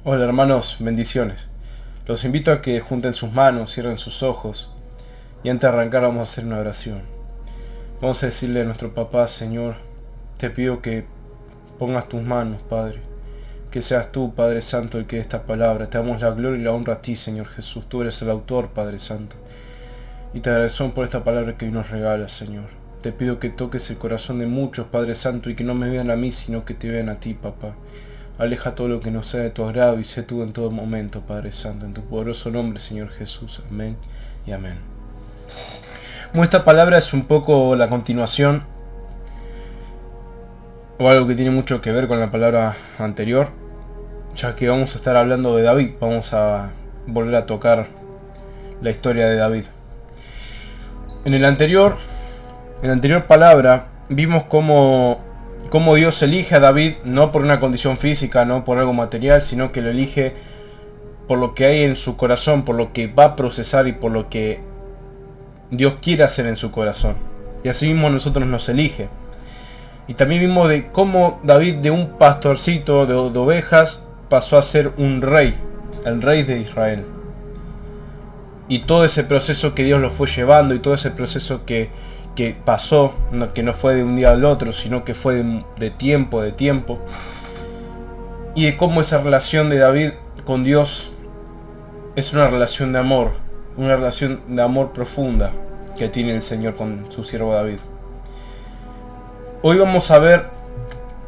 Hola hermanos, bendiciones. Los invito a que junten sus manos, cierren sus ojos y antes de arrancar vamos a hacer una oración. Vamos a decirle a nuestro papá: Señor, te pido que pongas tus manos, Padre, que seas tú, Padre Santo, el que dé esta palabra. Te damos la gloria y la honra a ti, Señor Jesús. Tú eres el autor, Padre Santo, y te agradecemos por esta palabra que hoy nos regalas, Señor. Te pido que toques el corazón de muchos, Padre Santo, y que no me vean a mí, sino que te vean a ti, papá. Aleja todo lo que no sea de tu agrado y sé tú en todo momento, Padre Santo, en tu poderoso nombre, Señor Jesús. Amén y amén. Bueno, esta palabra es un poco la continuación, o algo que tiene mucho que ver con la palabra anterior, ya que vamos a estar hablando de David. Vamos a volver a tocar la historia de David. En la anterior palabra vimos cómo Dios elige a David no por una condición física, no por algo material, sino que lo elige por lo que hay en su corazón, por lo que va a procesar y por lo que Dios quiere hacer en su corazón. Y así mismo a nosotros nos elige. Y también vimos de cómo David, de un pastorcito de ovejas, pasó a ser un rey, el rey de Israel. Y todo ese proceso que Dios lo fue llevando y todo ese proceso que pasó, que no fue de un día al otro, sino que fue de tiempo, y de cómo esa relación de David con Dios es una relación de amor profunda que tiene el Señor con su siervo David. Hoy vamos a ver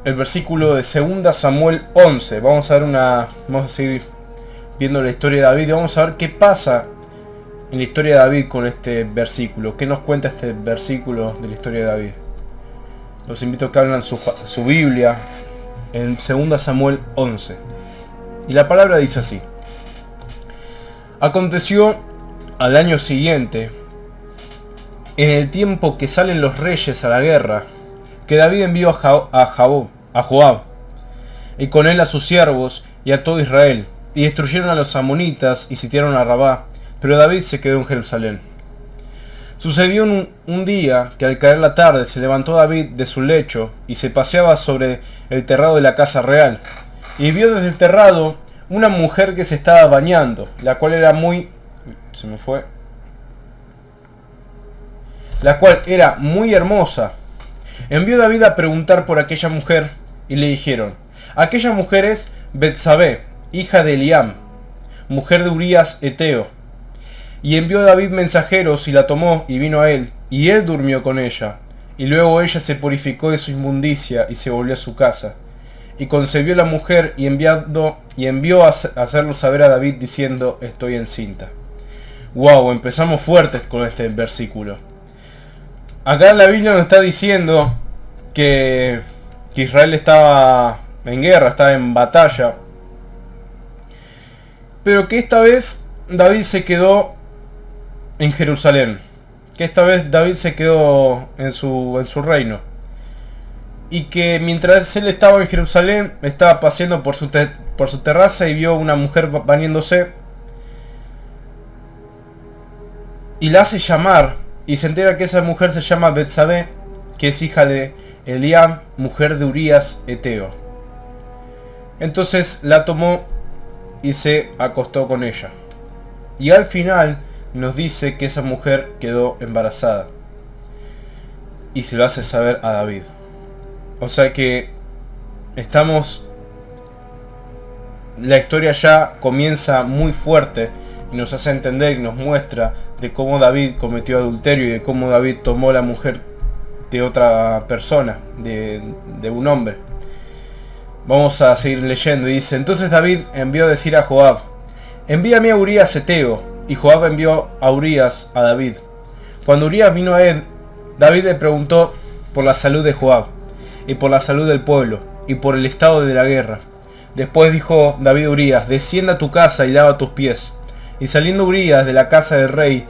el versículo de 2 Samuel 11. Vamos a seguir viendo la historia de David y vamos a ver qué pasa en la historia de David con este versículo. ¿Qué nos cuenta este versículo de la historia de David? Los invito a que abran su Biblia en 2 Samuel 11. Y la palabra dice así: Aconteció al año siguiente, en el tiempo que salen los reyes a la guerra, que David envió a Joab, y con él a sus siervos y a todo Israel, y destruyeron a los amonitas y sitiaron a Rabá. Pero David se quedó en Jerusalén. Sucedió un día que al caer la tarde se levantó David de su lecho y se paseaba sobre el terrado de la casa real. Y vio desde el terrado una mujer que se estaba bañando, la cual era muy hermosa. Envió David a preguntar por aquella mujer y le dijeron: aquella mujer es Betsabé, hija de Eliam, mujer de Urías Eteo. Y envió David mensajeros y la tomó y vino a él, y él durmió con ella. Y luego ella se purificó de su inmundicia y se volvió a su casa. Y concebió la mujer y envió a hacerlo saber a David diciendo: estoy encinta. Wow, empezamos fuertes con este versículo. Acá en la Biblia nos está diciendo que Israel estaba en guerra, estaba en batalla, pero que esta vez David se quedó en Jerusalén, que esta vez David se quedó en su reino, y que mientras él estaba en Jerusalén estaba paseando por su terraza y vio una mujer bañándose y la hace llamar, y se entera que esa mujer se llama Betsabé, que es hija de Eliam, mujer de Urías Eteo. Entonces la tomó y se acostó con ella, y al final nos dice que esa mujer quedó embarazada y se lo hace saber a David. O sea que la historia ya comienza muy fuerte y nos hace entender y nos muestra de cómo David cometió adulterio y de cómo David tomó la mujer de otra persona, de un hombre. Vamos a seguir leyendo y dice: entonces David envió a decir a Joab: envíame a Urías Eteo. Y Joab envió a Urías a David. Cuando Urías vino a él, David le preguntó por la salud de Joab, y por la salud del pueblo, y por el estado de la guerra. Después dijo David a Urías: descienda a tu casa y lava tus pies. Y saliendo Urías de la casa del rey,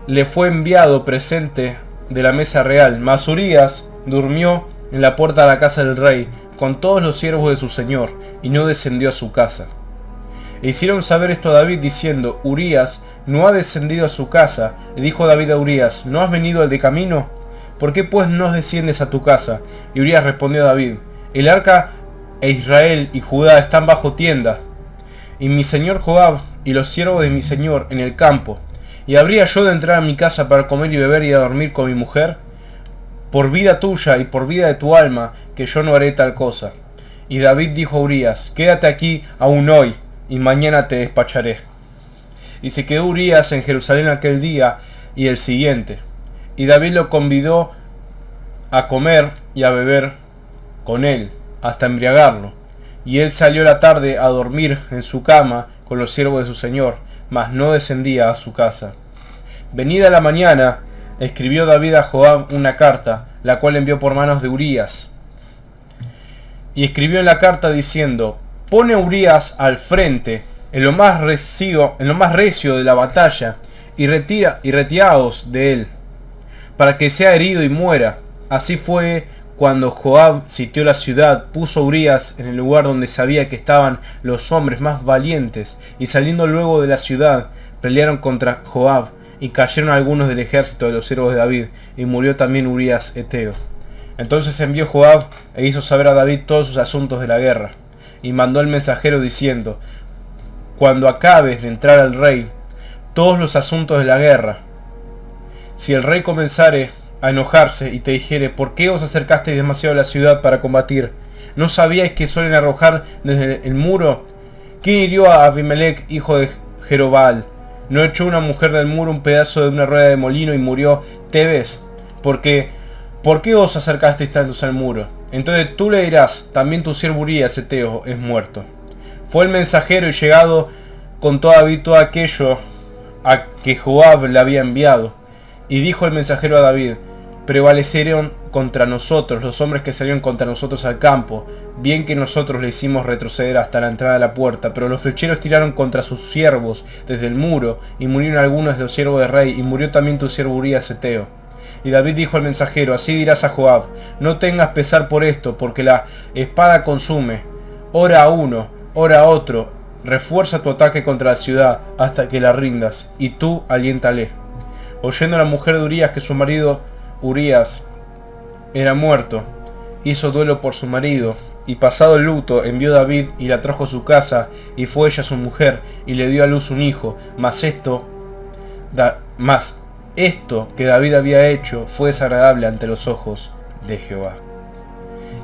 le fue enviado presente de la mesa real. Mas Urías durmió en la puerta de la casa del rey, con todos los siervos de su señor, y no descendió a su casa. E hicieron saber esto a David diciendo: Urías no ha descendido a su casa. Y dijo David a Urías: ¿no has venido al de camino? ¿Por qué pues no desciendes a tu casa? Y Urías respondió a David: el arca e Israel y Judá están bajo tienda. y mi señor Joab y los siervos de mi señor en el campo, ¿y habría yo de entrar a mi casa para comer y beber y a dormir con mi mujer? Por vida tuya y por vida de tu alma, que yo no haré tal cosa. Y David dijo a Urías, quédate aquí aún hoy, y mañana te despacharé. Y se quedó Urías en Jerusalén aquel día y el siguiente. Y David lo convidó a comer y a beber con él, hasta embriagarlo. Y él salió la tarde a dormir en su cama con los siervos de su señor, mas no descendía a su casa. Venida la mañana, escribió David a Joab una carta, la cual envió por manos de Urías. Y escribió en la carta diciendo, pone a Urías al frente, en lo más recio de la batalla, y retiraos de él, para que sea herido y muera. Así fue cuando Joab sitió la ciudad, puso a Urías en el lugar donde sabía que estaban los hombres más valientes, y saliendo luego de la ciudad, pelearon contra Joab, y cayeron algunos del ejército de los siervos de David, y murió también Urías Eteo. Entonces envió Joab e hizo saber a David todos sus asuntos de la guerra, y mandó al mensajero diciendo, cuando acabes de entrar al rey, todos los asuntos de la guerra, si el rey comenzare a enojarse y te dijere, ¿por qué os acercasteis demasiado a la ciudad para combatir? ¿No sabíais que suelen arrojar desde el muro? ¿Quién hirió a Abimelech, hijo de Jerobal? ¿No echó una mujer del muro un pedazo de una rueda de molino y murió Tebes? ¿Por qué os acercasteis tantos al muro? Entonces tú le dirás, también tu siervo Urías Eteo es muerto. Fue el mensajero y llegado contó a David todo aquello a que Joab le había enviado. Y dijo el mensajero a David, prevalecieron contra nosotros los hombres que salieron contra nosotros al campo, bien que nosotros le hicimos retroceder hasta la entrada de la puerta, pero los flecheros tiraron contra sus siervos desde el muro, y murieron algunos de los siervos del rey, y murió también tu siervo Urías Eteo. Y David dijo al mensajero, así dirás a Joab, no tengas pesar por esto, porque la espada consume, ora a uno, ora a otro, refuerza tu ataque contra la ciudad hasta que la rindas, y tú aliéntale. Oyendo la mujer de Urías que su marido Urías era muerto, hizo duelo por su marido, y pasado el luto envió David y la trajo a su casa, y fue ella su mujer, y le dio a luz un hijo, mas esto que David había hecho fue desagradable ante los ojos de Jehová.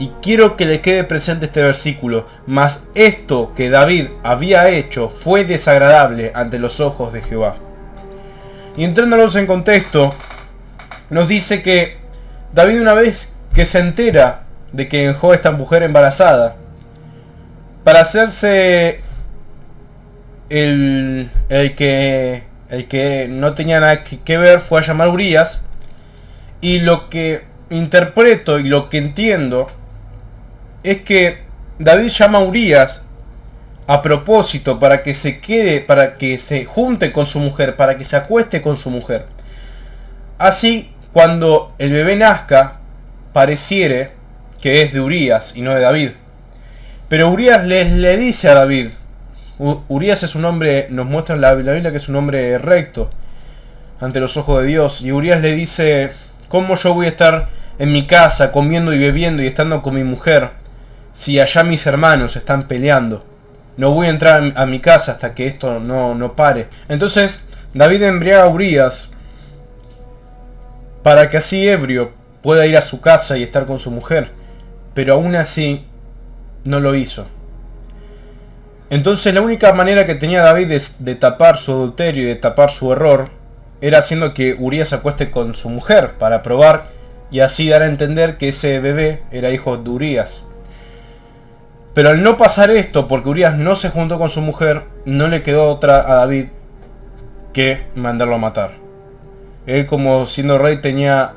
Y quiero que le quede presente este versículo, mas esto que David había hecho fue desagradable ante los ojos de Jehová. Y entrándonos en contexto, nos dice que David, una vez que se entera de que dejó a esta mujer embarazada, para hacerse el que no tenía nada que ver, fue a llamar a Urías. Y lo que interpreto y lo que entiendo es que David llama a Urías a propósito para que se quede, para que se junte con su mujer, para que se acueste con su mujer. Así, cuando el bebé nazca, pareciere que es de Urías y no de David. Pero Urías le dice a David, Urías es un hombre, nos muestra en la Biblia que es un hombre recto ante los ojos de Dios. Y Urías le dice, ¿cómo yo voy a estar en mi casa comiendo y bebiendo y estando con mi mujer si allá mis hermanos están peleando? No voy a entrar a mi casa hasta que esto no pare. Entonces David embriaga a Urías para que así ebrio pueda ir a su casa y estar con su mujer. Pero aún así no lo hizo. Entonces la única manera que tenía David de tapar su adulterio y de tapar su error era haciendo que Urías se acueste con su mujer para probar y así dar a entender que ese bebé era hijo de Urías. Pero al no pasar esto, porque Urías no se juntó con su mujer, no le quedó otra a David que mandarlo a matar. Él, como siendo rey, tenía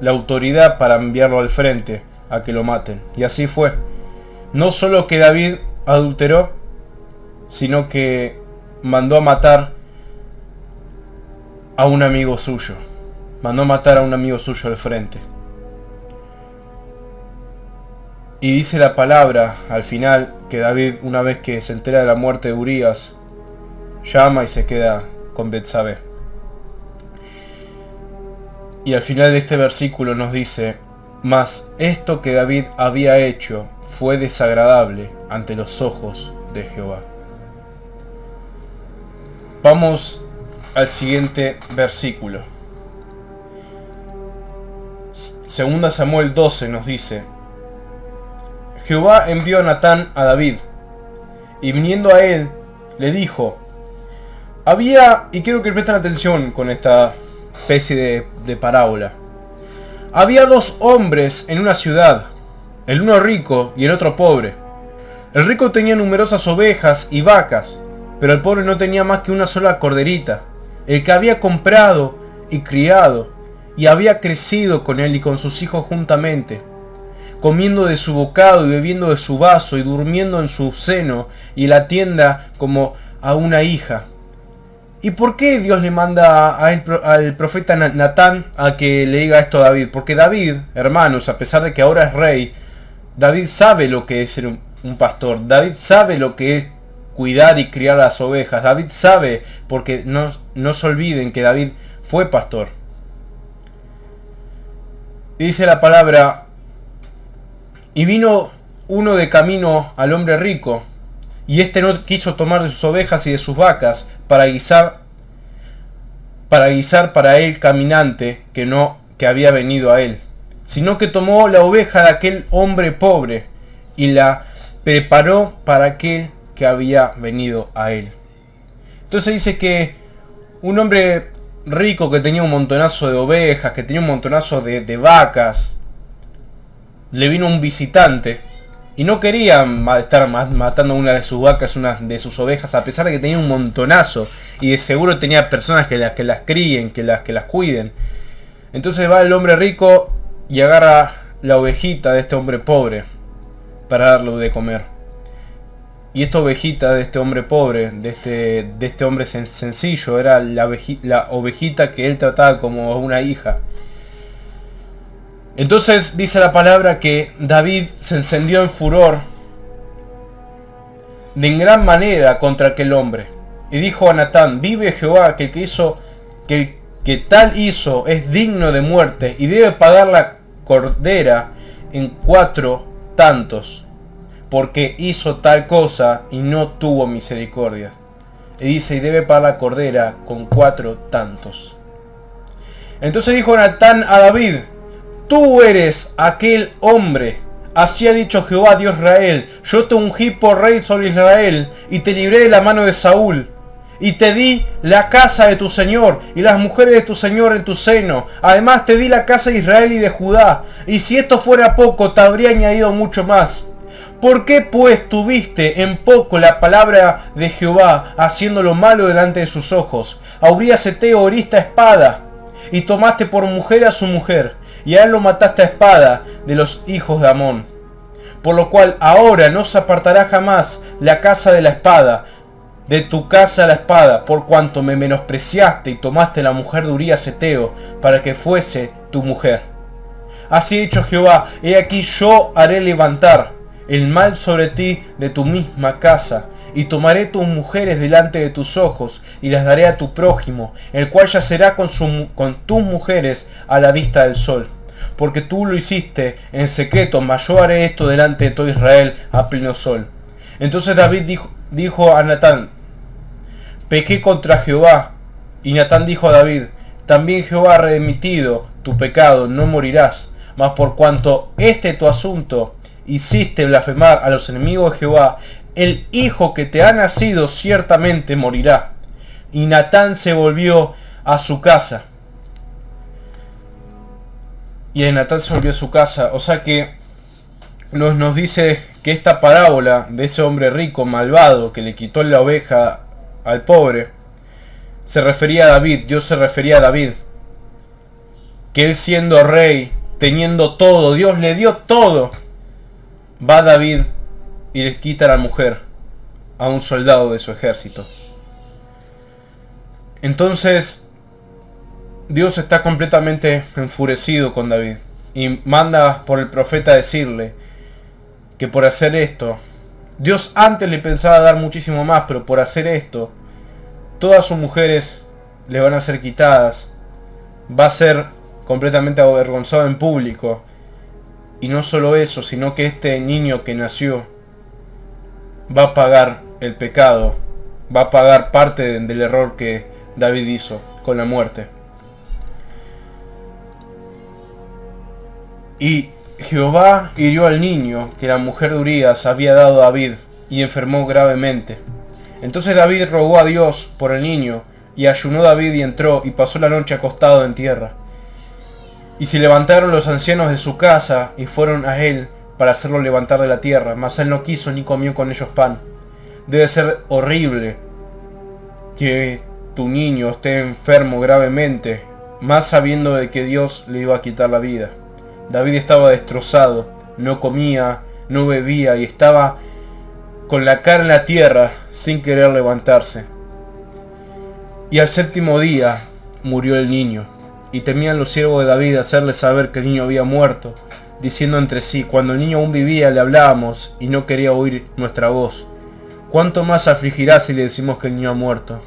la autoridad para enviarlo al frente a que lo maten. Y así fue. No solo que David adulteró, sino que mandó a matar a un amigo suyo. Mandó a matar a un amigo suyo al frente. Y dice la palabra al final que David, una vez que se entera de la muerte de Urías, llama y se queda con Betsabé. Y al final de este versículo nos dice, mas esto que David había hecho fue desagradable ante los ojos de Jehová. Vamos al siguiente versículo. Segunda Samuel 12 nos dice: Jehová envió a Natán a David, y viniendo a él, le dijo, y quiero que presten atención con esta especie de parábola. Había dos hombres en una ciudad, el uno rico y el otro pobre. El rico tenía numerosas ovejas y vacas, pero el pobre no tenía más que una sola corderita, el que había comprado y criado, y había crecido con él y con sus hijos juntamente, comiendo de su bocado y bebiendo de su vaso y durmiendo en su seno y la tienda como a una hija. ¿Y por qué Dios le manda al profeta Natán a que le diga esto a David? Porque David, hermanos, a pesar de que ahora es rey, David sabe lo que es ser un pastor. David sabe lo que es cuidar y criar las ovejas. David sabe, porque no se olviden que David fue pastor. Dice la palabra: y vino uno de camino al hombre rico, y éste no quiso tomar de sus ovejas y de sus vacas para guisar para él caminante que había venido a él, sino que tomó la oveja de aquel hombre pobre y la preparó para aquel que había venido a él. Entonces dice que un hombre rico que tenía un montonazo de ovejas, que tenía un montonazo de vacas, le vino un visitante y no quería estar matando una de sus vacas, una de sus ovejas, a pesar de que tenía un montonazo y de seguro tenía personas que las críen, que las cuiden. Entonces va el hombre rico y agarra la ovejita de este hombre pobre para darle de comer. Y esta ovejita de este hombre pobre, de este hombre sencillo, era la ovejita que él trataba como una hija. Entonces dice la palabra que David se encendió en furor de en gran manera contra aquel hombre. Y dijo a Natán: vive Jehová, que que tal hizo es digno de muerte, y debe pagar la cordera en 4 tantos, porque hizo tal cosa y no tuvo misericordia. Y dice, y debe pagar la cordera con 4 tantos. Entonces dijo Natán a David: tú eres aquel hombre. Así ha dicho Jehová Dios Israel: yo te ungí por rey sobre Israel, y te libré de la mano de Saúl, y te di la casa de tu señor, y las mujeres de tu señor en tu seno. Además te di la casa de Israel y de Judá, y si esto fuera poco, te habría añadido mucho más. ¿Por qué pues tuviste en poco la palabra de Jehová, haciendo lo malo delante de sus ojos? A Urías Eteo heriste a espada, y tomaste por mujer a su mujer, y a él lo mataste a espada de los hijos de Amón. Por lo cual ahora no se apartará jamás la casa de la espada, de tu casa la espada, por cuanto me menospreciaste y tomaste la mujer de Urías Eteo, para que fuese tu mujer. Así ha dicho Jehová: he aquí yo haré levantar el mal sobre ti de tu misma casa, y tomaré tus mujeres delante de tus ojos, y las daré a tu prójimo, el cual yacerá con tus mujeres a la vista del sol. Porque tú lo hiciste en secreto, mas yo haré esto delante de todo Israel a pleno sol. Entonces David dijo a Natán: pequé contra Jehová. Y Natán dijo a David: también Jehová ha remitido tu pecado, no morirás. Mas por cuanto tu asunto hiciste blasfemar a los enemigos de Jehová, el hijo que te ha nacido ciertamente morirá. Y Natán se volvió a su casa. Y Natán se volvió a su casa. O sea que nos dice que esta parábola de ese hombre rico, malvado, que le quitó la oveja al pobre, se refería a David. Dios se refería a David. Que él, siendo rey, teniendo todo, Dios le dio todo, va David y le quita a la mujer a un soldado de su ejército. Entonces Dios está completamente enfurecido con David y manda por el profeta a decirle que por hacer esto, Dios antes le pensaba dar muchísimo más, pero por hacer esto, todas sus mujeres le van a ser quitadas, va a ser completamente avergonzado en público. Y no solo eso, sino que este niño que nació va a pagar el pecado va a pagar parte del error que David hizo con la muerte. Y Jehová hirió al niño que la mujer de Urías había dado a David, y enfermó gravemente. Entonces David rogó a Dios por el niño, y ayunó David y entró, y pasó la noche acostado en tierra. Y se levantaron los ancianos de su casa, y fueron a él para hacerlo levantar de la tierra, mas él no quiso ni comió con ellos pan. Debe ser horrible que tu niño esté enfermo gravemente, más sabiendo de que Dios le iba a quitar la vida. David estaba destrozado, no comía, no bebía y estaba con la cara en la tierra sin querer levantarse. Y al séptimo día murió el niño, y temían los siervos de David hacerle saber que el niño había muerto, diciendo entre sí: cuando el niño aún vivía le hablábamos y no quería oír nuestra voz. ¿Cuánto más afligirá si le decimos que el niño ha muerto?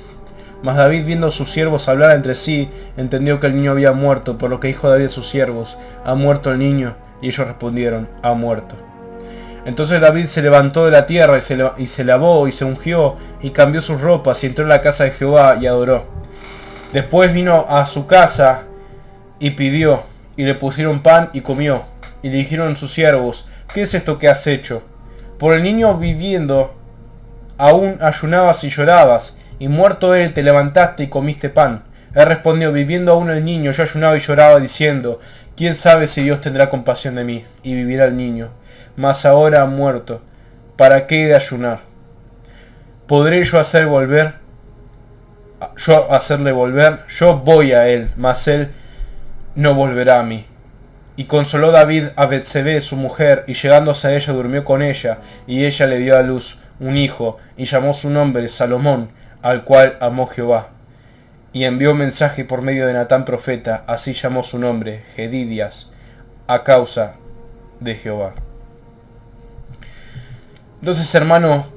Mas David, viendo a sus siervos hablar entre sí, entendió que el niño había muerto, por lo que dijo David a sus siervos: ¿ha muerto el niño? Y ellos respondieron: ha muerto. Entonces David se levantó de la tierra y se lavó y se ungió y cambió sus ropas y entró en la casa de Jehová y adoró. Después vino a su casa y pidió, y le pusieron pan y comió. Y le dijeron sus siervos: ¿qué es esto que has hecho? Por el niño viviendo aún ayunabas y llorabas, y muerto él te levantaste y comiste pan. Él respondió: viviendo aún el niño yo ayunaba y lloraba, diciendo: ¿quién sabe si Dios tendrá compasión de mí? Y vivirá el niño. Mas ahora ha muerto, ¿para qué he de ayunar? ¿Podré yo hacerle volver? Yo voy a él, mas él no volverá a mí. Y consoló David a Betsabé su mujer, y llegándose a ella durmió con ella, y ella le dio a luz un hijo, y llamó su nombre Salomón, al cual amó Jehová. Y envió mensaje por medio de Natán profeta, así llamó su nombre, Jedidias, a causa de Jehová. Entonces, hermano,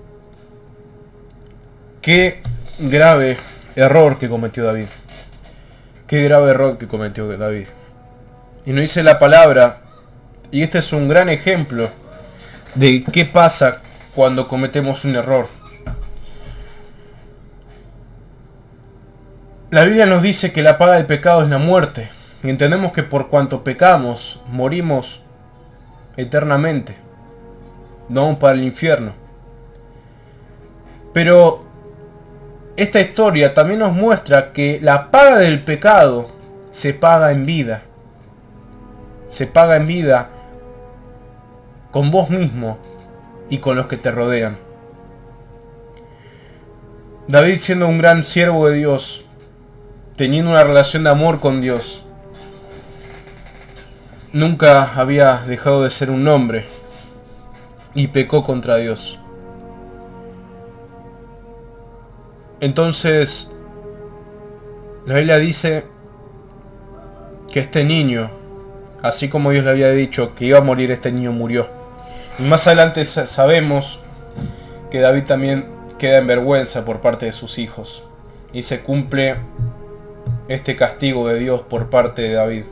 qué grave error que cometió David. Qué grave error que cometió David. Y nos dice la palabra, y este es un gran ejemplo de qué pasa cuando cometemos un error. La Biblia nos dice que la paga del pecado es la muerte. Y entendemos que por cuanto pecamos, morimos eternamente. No vamos para el infierno. Pero esta historia también nos muestra que la paga del pecado se paga en vida. Se paga en vida con vos mismo y con los que te rodean. David, siendo un gran siervo de Dios, teniendo una relación de amor con Dios, nunca había dejado de ser un hombre y pecó contra Dios. Entonces, la Biblia dice que este niño, así como Dios le había dicho que iba a morir, este niño murió. Y más adelante sabemos que David también queda en vergüenza por parte de sus hijos. Y se cumple este castigo de Dios por parte de David.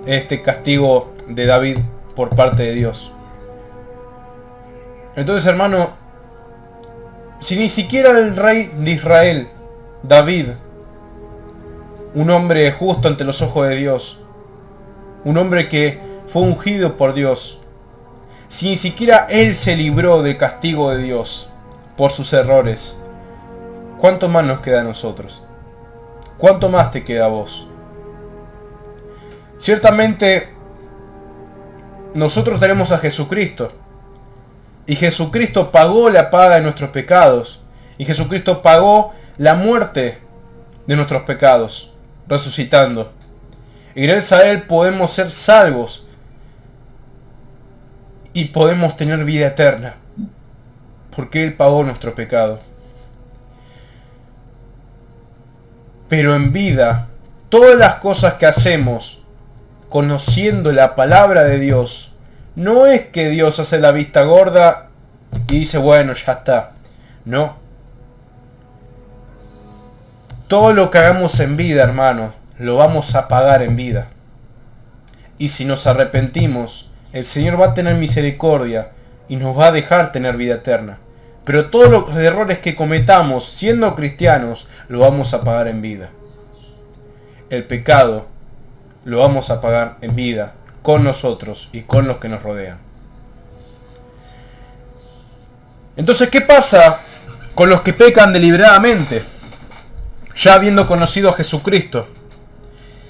Este castigo de David por parte de Dios. Entonces, hermano, si ni siquiera el rey de Israel, David, un hombre justo ante los ojos de Dios, un hombre que fue ungido por Dios, si ni siquiera él se libró del castigo de Dios por sus errores, ¿cuánto más nos queda a nosotros? ¿Cuánto más te queda a vos? Ciertamente, nosotros tenemos a Jesucristo. Y Jesucristo pagó la paga de nuestros pecados. Y Jesucristo pagó la muerte de nuestros pecados, resucitando. Y gracias a Él podemos ser salvos. Y podemos tener vida eterna. Porque Él pagó nuestro pecado. Pero en vida, todas las cosas que hacemos, conociendo la palabra de Dios, no es que Dios hace la vista gorda y dice, bueno, ya está. No. Todo lo que hagamos en vida, hermano, lo vamos a pagar en vida. Y si nos arrepentimos, el Señor va a tener misericordia y nos va a dejar tener vida eterna. Pero todos los errores que cometamos siendo cristianos, lo vamos a pagar en vida. El pecado lo vamos a pagar en vida, con nosotros y con los que nos rodean. Entonces, ¿qué pasa con los que pecan deliberadamente, ya habiendo conocido a Jesucristo?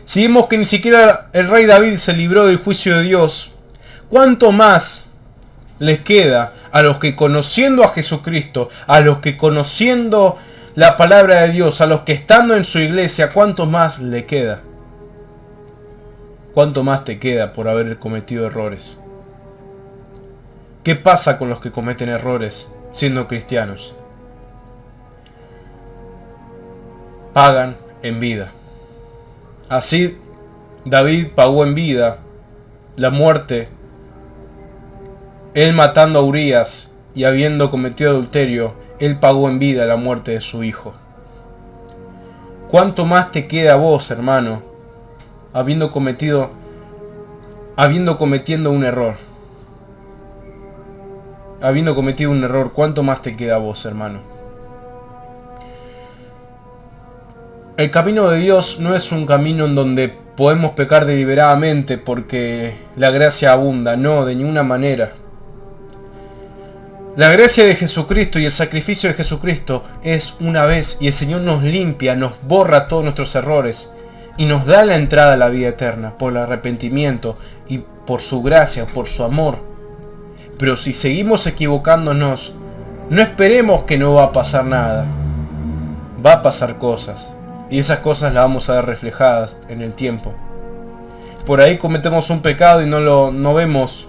Si vemos que ni siquiera el rey David se libró del juicio de Dios, ¿cuánto más les queda a los que conociendo a Jesucristo, a los que conociendo la palabra de Dios, a los que estando en su iglesia, cuánto más le queda? ¿Cuánto más te queda por haber cometido errores? ¿Qué pasa con los que cometen errores siendo cristianos? Pagan en vida. Así David pagó en vida la muerte, él matando a Urías y habiendo cometido adulterio, él pagó en vida la muerte de su hijo. ¿Cuánto más te queda a vos, hermano, habiendo cometido un error? Habiendo cometido un error, ¿cuánto más te queda a vos, hermano? El camino de Dios no es un camino en donde podemos pecar deliberadamente porque la gracia abunda. No, de ninguna manera. La gracia de Jesucristo y el sacrificio de Jesucristo es una vez y el Señor nos limpia, nos borra todos nuestros errores y nos da la entrada a la vida eterna por el arrepentimiento y por su gracia, por su amor. Pero si seguimos equivocándonos, no esperemos que no va a pasar nada. Va a pasar cosas. Y esas cosas las vamos a ver reflejadas en el tiempo. Por ahí cometemos un pecado y no vemos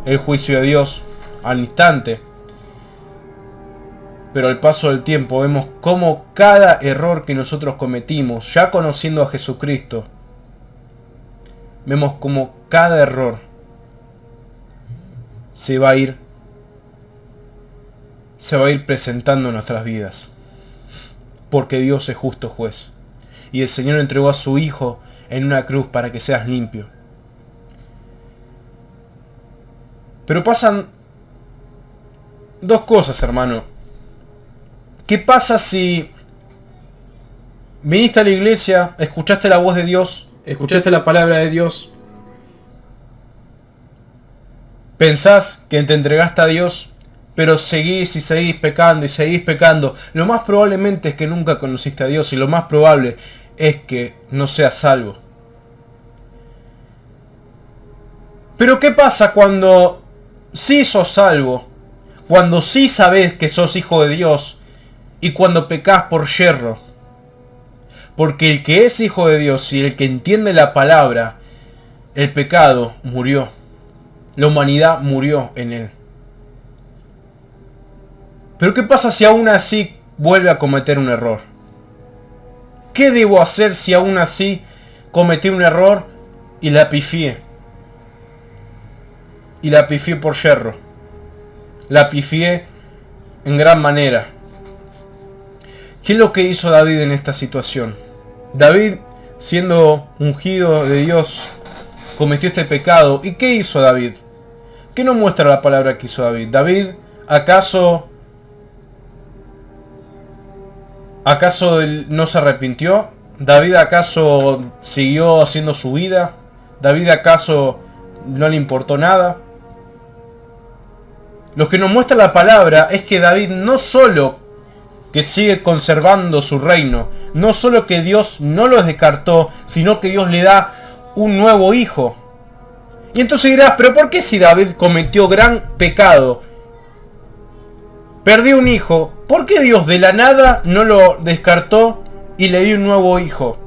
el juicio de Dios al instante. Pero al paso del tiempo vemos cómo cada error que nosotros cometimos, ya conociendo a Jesucristo, vemos cómo cada error se va a ir presentando en nuestras vidas. Porque Dios es justo juez. Y el Señor entregó a su Hijo en una cruz para que seas limpio. Pero pasan dos cosas, hermano. ¿Qué pasa si viniste a la iglesia, escuchaste la voz de Dios, escuchaste la palabra de Dios, pensás que te entregaste a Dios, pero seguís y seguís pecando y seguís pecando? Lo más probablemente es que nunca conociste a Dios y lo más probable es que no seas salvo. Pero ¿qué pasa cuando sí sos salvo? Cuando sí sabés que sos hijo de Dios y cuando pecás por yerro. Porque el que es hijo de Dios y el que entiende la palabra, el pecado murió. La humanidad murió en él. Pero ¿qué pasa si aún así vuelve a cometer un error? ¿Qué debo hacer si aún así cometí un error y la pifié? Y la pifié por yerro. La pifié en gran manera. ¿Qué es lo que hizo David en esta situación? David, siendo ungido de Dios, cometió este pecado. ¿Y qué hizo David? ¿Qué nos muestra la palabra que hizo David? David, ¿acaso él no se arrepintió? ¿David acaso siguió haciendo su vida? ¿David acaso no le importó nada? Lo que nos muestra la palabra es que David no solo que sigue conservando su reino, no solo que Dios no lo descartó, sino que Dios le da un nuevo hijo. Y entonces dirás, ¿pero por qué si David cometió gran pecado, perdió un hijo, por qué Dios de la nada no lo descartó y le dio un nuevo hijo?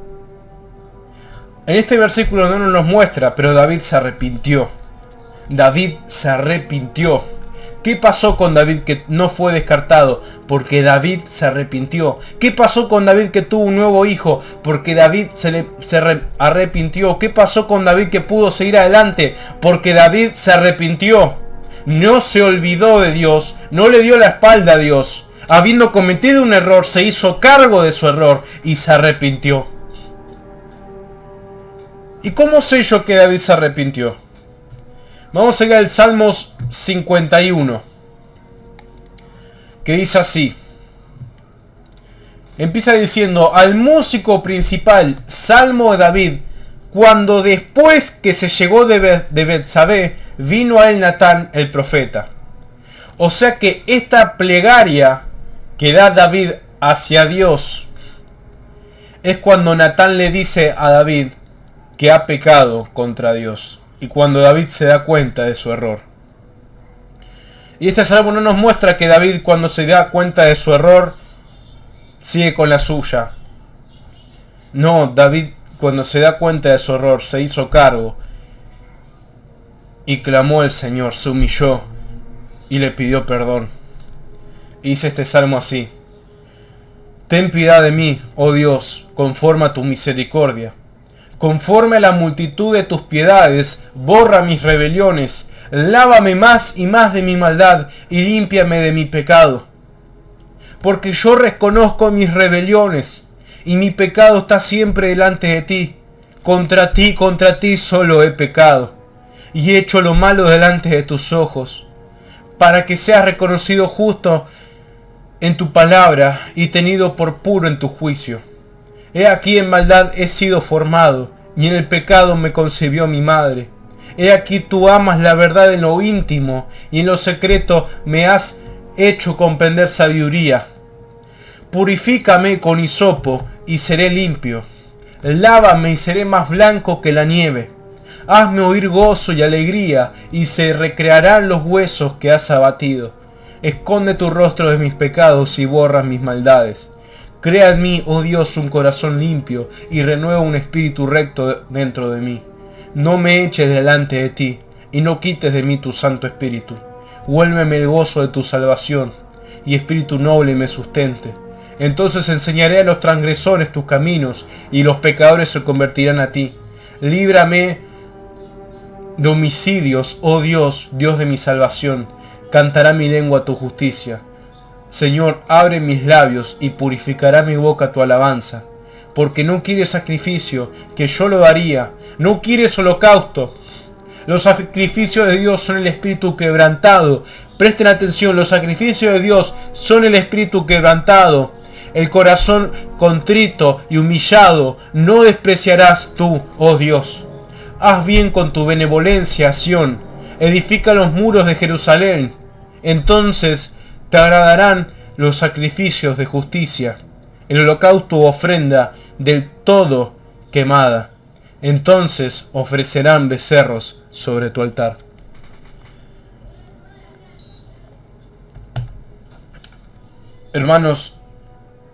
En este versículo no nos lo muestra, pero David se arrepintió. David se arrepintió. ¿Qué pasó con David que no fue descartado? Porque David se arrepintió. ¿Qué pasó con David que tuvo un nuevo hijo? Porque David se arrepintió. ¿Qué pasó con David que pudo seguir adelante? Porque David se arrepintió. No se olvidó de Dios, no le dio la espalda a Dios. Habiendo cometido un error, se hizo cargo de su error y se arrepintió. ¿Y cómo sé yo que David se arrepintió? Vamos a ir al Salmos 51. que dice así. Empieza diciendo: al músico principal, Salmo de David, cuando después que se llegó de Betsabé, vino a él Natán el profeta. O sea que esta plegaria que da David hacia Dios es cuando Natán le dice a David que ha pecado contra Dios, y cuando David se da cuenta de su error. Y este salmo no nos muestra que David, cuando se da cuenta de su error, sigue con la suya. No, David, cuando se da cuenta de su error, se hizo cargo y clamó al Señor, se humilló y le pidió perdón. Y dice este salmo así: ten piedad de mí, oh Dios, conforme a tu misericordia. Conforme a la multitud de tus piedades, borra mis rebeliones. Lávame más y más de mi maldad y límpiame de mi pecado. Porque yo reconozco mis rebeliones y mi pecado está siempre delante de ti. Contra ti solo he pecado y he hecho lo malo delante de tus ojos, para que seas reconocido justo en tu palabra y tenido por puro en tu juicio. He aquí en maldad he sido formado, y en el pecado me concibió mi madre. He aquí tú amas la verdad en lo íntimo, y en lo secreto me has hecho comprender sabiduría. Purifícame con hisopo, y seré limpio. Lávame y seré más blanco que la nieve. Hazme oír gozo y alegría, y se recrearán los huesos que has abatido. Esconde tu rostro de mis pecados y borra mis maldades. Crea en mí, oh Dios, un corazón limpio, y renueva un espíritu recto dentro de mí. No me eches delante de ti, y no quites de mí tu santo espíritu. Vuélveme el gozo de tu salvación, y espíritu noble me sustente. Entonces enseñaré a los transgresores tus caminos, y los pecadores se convertirán a ti. Líbrame de homicidios, oh Dios, Dios de mi salvación. Cantará mi lengua tu justicia. Señor, abre mis labios y purificará mi boca tu alabanza. Porque no quieres sacrificio, que yo lo daría. No quieres holocausto. Los sacrificios de Dios son el espíritu quebrantado. Presten atención, los sacrificios de Dios son el espíritu quebrantado. El corazón contrito y humillado no despreciarás tú, oh Dios. Haz bien con tu benevolencia, Sión. Edifica los muros de Jerusalén. Entonces te agradarán los sacrificios de justicia, el holocausto u ofrenda del todo quemada. Entonces ofrecerán becerros sobre tu altar. Hermanos,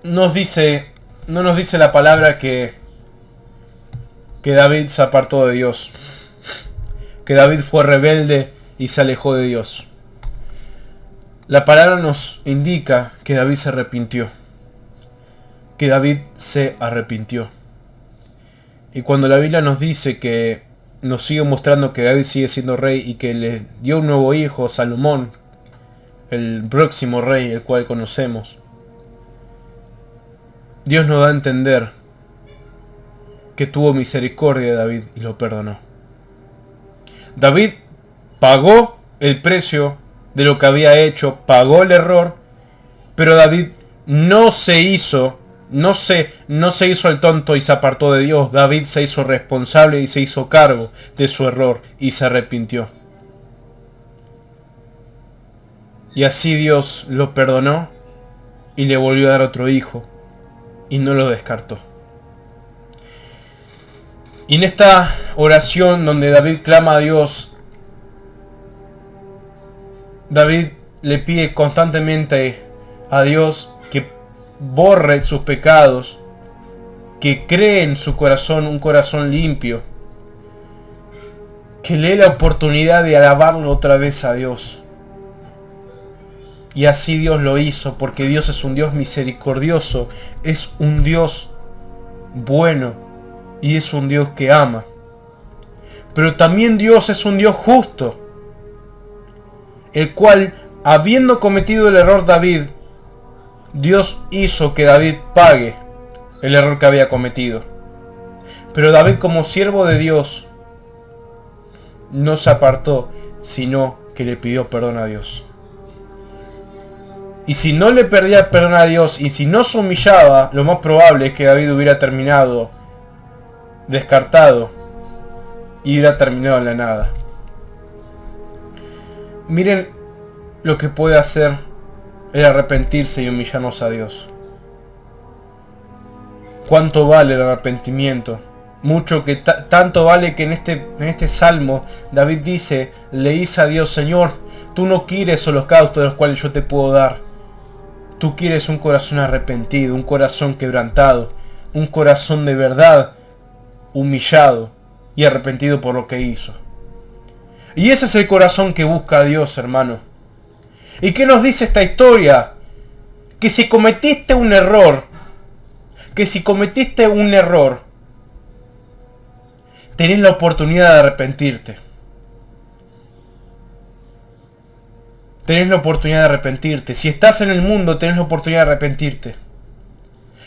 no nos dice la palabra que David se apartó de Dios, que David fue rebelde y se alejó de Dios. La palabra nos indica que David se arrepintió. Que David se arrepintió. Y cuando la Biblia nos dice que nos sigue mostrando que David sigue siendo rey y que le dio un nuevo hijo, Salomón, el próximo rey, el cual conocemos, Dios nos da a entender que tuvo misericordia de David y lo perdonó. David pagó el precio de lo que había hecho, pagó el error, pero David no se hizo el tonto y se apartó de Dios. David se hizo responsable y se hizo cargo de su error y se arrepintió. Y así Dios lo perdonó y le volvió a dar otro hijo y no lo descartó. Y en esta oración donde David clama a Dios, David le pide constantemente a Dios que borre sus pecados, que cree en su corazón un corazón limpio, que le dé la oportunidad de alabarlo otra vez a Dios. Y así Dios lo hizo, porque Dios es un Dios misericordioso, es un Dios bueno y es un Dios que ama. Pero también Dios es un Dios justo, el cual, habiendo cometido el error David, Dios hizo que David pague el error que había cometido. Pero David, como siervo de Dios, no se apartó, sino que le pidió perdón a Dios. Y si no le perdía el perdón a Dios y si no se humillaba, lo más probable es que David hubiera terminado descartado y hubiera terminado en la nada. Miren lo que puede hacer el arrepentirse y humillarnos a Dios. ¿Cuánto vale el arrepentimiento? Mucho, que tanto vale que en este salmo David dice: le hice a Dios: Señor, tú no quieres holocaustos de los cuales yo te puedo dar. Tú quieres un corazón arrepentido, un corazón quebrantado, un corazón de verdad humillado y arrepentido por lo que hizo. Y ese es el corazón que busca a Dios, hermano. ¿Y qué nos dice esta historia? Que si cometiste un error, tenés la oportunidad de arrepentirte. Tenés la oportunidad de arrepentirte. Si estás en el mundo, tenés la oportunidad de arrepentirte.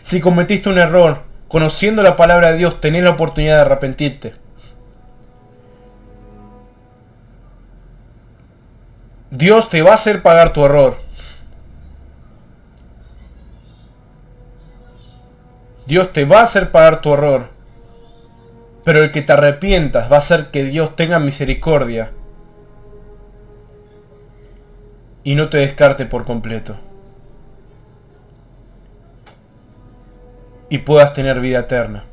Si cometiste un error, conociendo la palabra de Dios, tenés la oportunidad de arrepentirte. Dios te va a hacer pagar tu error. Dios te va a hacer pagar tu error. Pero el que te arrepientas va a hacer que Dios tenga misericordia y no te descarte por completo. Y puedas tener vida eterna.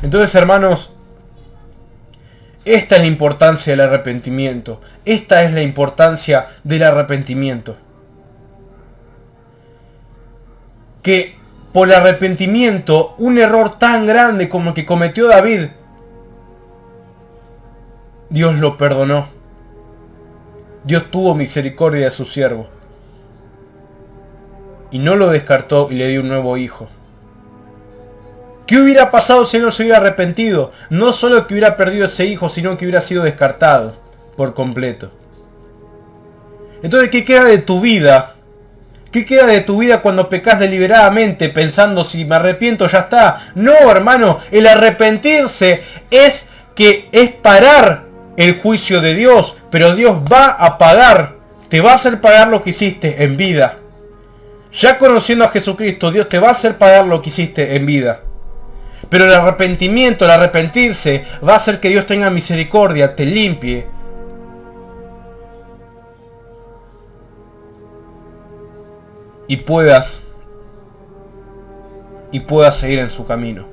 Entonces, hermanos, esta es la importancia del arrepentimiento. Esta es la importancia del arrepentimiento. Que por el arrepentimiento, un error tan grande como el que cometió David, Dios lo perdonó. Dios tuvo misericordia de su siervo. Y no lo descartó y le dio un nuevo hijo. ¿Qué hubiera pasado si él no se hubiera arrepentido? No solo que hubiera perdido ese hijo, sino que hubiera sido descartado por completo. Entonces, ¿qué queda de tu vida? ¿Qué queda de tu vida cuando pecas deliberadamente pensando: si me arrepiento ya está? No, hermano, el arrepentirse es parar el juicio de Dios, pero Dios va a pagar, te va a hacer pagar lo que hiciste en vida. Ya conociendo a Jesucristo, Dios te va a hacer pagar lo que hiciste en vida. Pero el arrepentimiento, el arrepentirse, va a hacer que Dios tenga misericordia, te limpie. Y puedas seguir en su camino.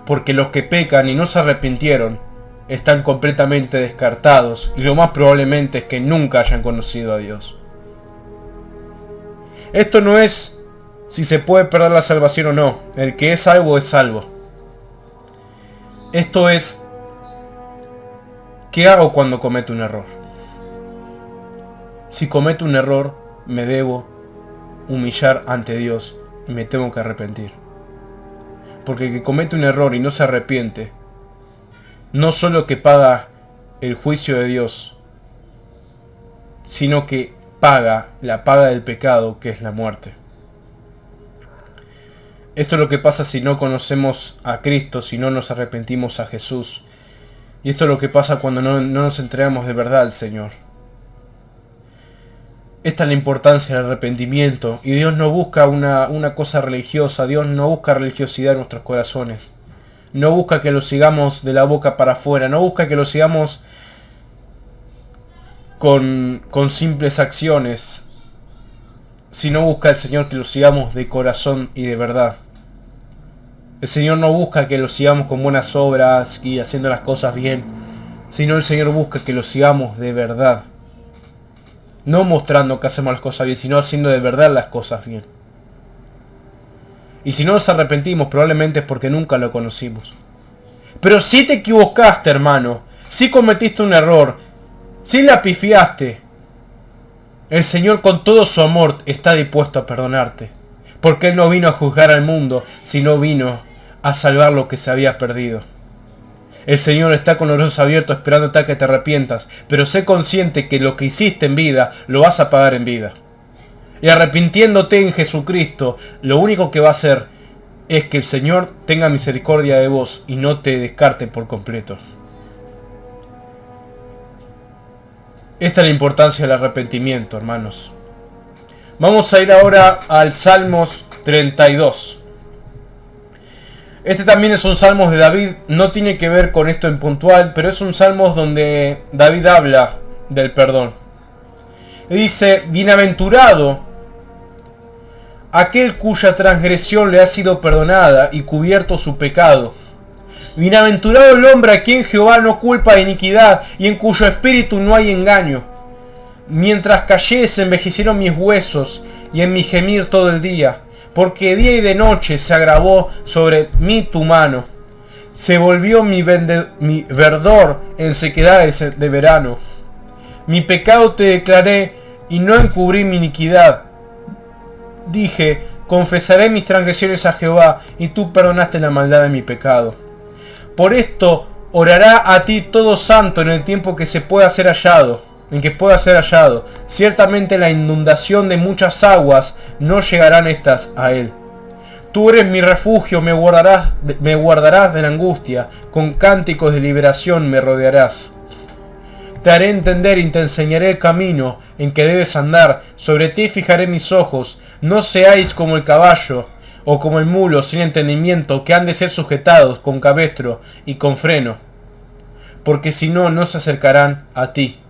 Porque los que pecan y no se arrepintieron están completamente descartados, y lo más probablemente es que nunca hayan conocido a Dios. Esto no es si se puede perder la salvación o no. El que es salvo es salvo. Esto es: ¿qué hago cuando cometo un error? Si cometo un error, me debo humillar ante Dios y me tengo que arrepentir. Porque el que comete un error y no se arrepiente, no solo que paga el juicio de Dios, sino que paga la paga del pecado, que es la muerte. Esto es lo que pasa si no conocemos a Cristo, si no nos arrepentimos a Jesús. Y esto es lo que pasa cuando no nos entregamos de verdad al Señor. Esta es la importancia del arrepentimiento. Y Dios no busca una cosa religiosa. Dios no busca religiosidad en nuestros corazones. No busca que lo sigamos de la boca para afuera. No busca que lo sigamos con simples acciones. Sino busca el Señor que lo sigamos de corazón y de verdad. El Señor no busca que lo sigamos con buenas obras y haciendo las cosas bien. Sino el Señor busca que lo sigamos de verdad. No mostrando que hacemos las cosas bien, sino haciendo de verdad las cosas bien. Y si no nos arrepentimos, probablemente es porque nunca lo conocimos. Pero si te equivocaste, hermano, si cometiste un error, si la pifiaste, el Señor con todo su amor está dispuesto a perdonarte. Porque Él no vino a juzgar al mundo, sino vino a salvar lo que se había perdido. El Señor está con los brazos abiertos esperándote a que te arrepientas, pero sé consciente que lo que hiciste en vida lo vas a pagar en vida. Y arrepintiéndote en Jesucristo, lo único que va a hacer es que el Señor tenga misericordia de vos y no te descarte por completo. Esta es la importancia del arrepentimiento, hermanos. Vamos a ir ahora al Salmos 32. Este también es un Salmos de David, no tiene que ver con esto en puntual, pero es un Salmos donde David habla del perdón. Y dice, bienaventurado aquel cuya transgresión le ha sido perdonada y cubierto su pecado. Bienaventurado el hombre a quien Jehová no culpa de iniquidad y en cuyo espíritu no hay engaño. Mientras callé se envejecieron mis huesos y en mi gemir todo el día, porque día y de noche se agravó sobre mí tu mano. Se volvió mi verdor en sequedades de verano. Mi pecado te declaré y no encubrí mi iniquidad. Dije, confesaré mis transgresiones a Jehová y tú perdonaste la maldad de mi pecado. Por esto orará a ti todo santo en el tiempo que se pueda ser hallado. En que pueda ser hallado. Ciertamente la inundación de muchas aguas no llegarán estas a él. Tú eres mi refugio, me guardarás de la angustia, con cánticos de liberación me rodearás. Te haré entender y te enseñaré el camino en que debes andar, sobre ti fijaré mis ojos, no seáis como el caballo, o como el mulo sin entendimiento, que han de ser sujetados con cabestro y con freno, porque si no, no se acercarán a ti.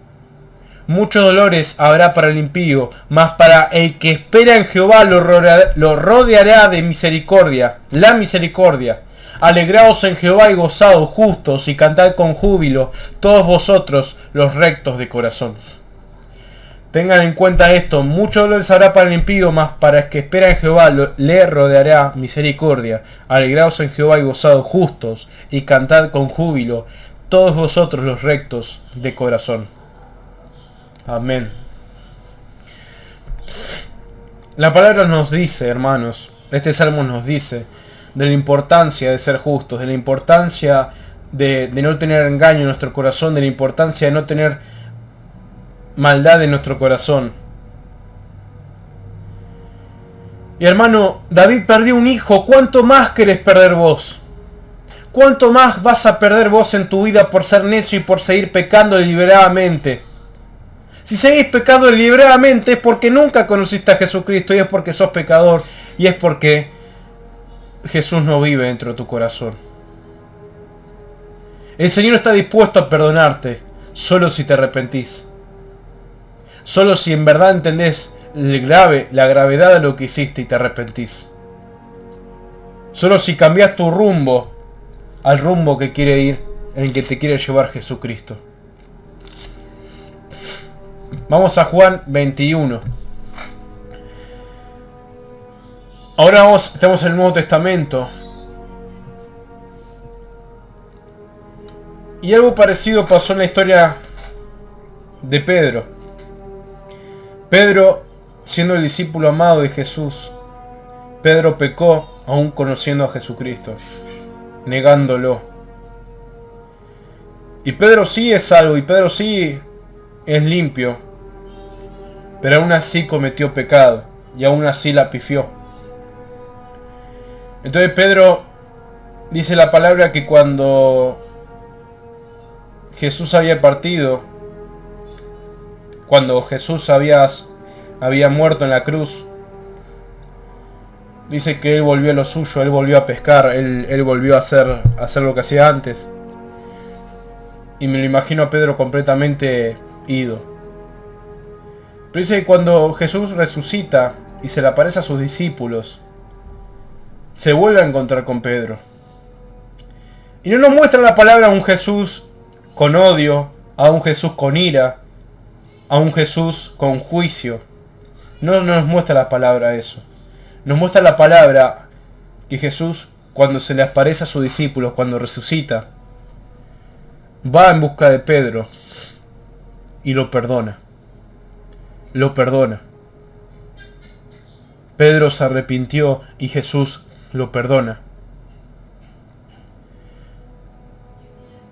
Muchos dolores habrá para el impío, mas para el que espera en Jehová lo rodeará de misericordia, la misericordia. Alegraos en Jehová y gozaos justos y cantad con júbilo, todos vosotros los rectos de corazón. Tengan en cuenta esto, muchos dolores habrá para el impío, mas para el que espera en Jehová le rodeará misericordia. Alegraos en Jehová y gozaos justos y cantad con júbilo, todos vosotros los rectos de corazón. Amén. La palabra nos dice, hermanos, este salmo nos dice de la importancia de ser justos, de la importancia de no tener engaño en nuestro corazón, de la importancia de no tener maldad en nuestro corazón. Y hermano, David perdió un hijo, ¿cuánto más querés perder vos? ¿Cuánto más vas a perder vos en tu vida por ser necio y por seguir pecando deliberadamente? Si seguís pecando deliberadamente es porque nunca conociste a Jesucristo y es porque sos pecador y es porque Jesús no vive dentro de tu corazón. El Señor está dispuesto a perdonarte solo si te arrepentís. Solo si en verdad entendés la gravedad de lo que hiciste y te arrepentís. Solo si cambias tu rumbo al rumbo que quiere ir, en el que te quiere llevar Jesucristo. Vamos a Juan 21. Ahora estamos en el Nuevo Testamento. Y algo parecido pasó en la historia de Pedro. Pedro, siendo el discípulo amado de Jesús, Pedro pecó aún conociendo a Jesucristo, negándolo. Y Pedro sí es salvo, y Pedro sí es limpio, pero aún así cometió pecado, y aún así la pifió. Entonces Pedro dice la palabra que cuando Jesús había partido, cuando Jesús había muerto en la cruz, dice que él volvió a lo suyo, él volvió a pescar, él volvió a hacer lo que hacía antes. Y me lo imagino a Pedro completamente ido. Pero dice que cuando Jesús resucita y se le aparece a sus discípulos, se vuelve a encontrar con Pedro. Y no nos muestra la palabra a un Jesús con odio, a un Jesús con ira, a un Jesús con juicio. No nos muestra la palabra eso. Nos muestra la palabra que Jesús, cuando se le aparece a sus discípulos, cuando resucita, va en busca de Pedro y lo perdona. Lo perdona. Pedro se arrepintió y Jesús lo perdona.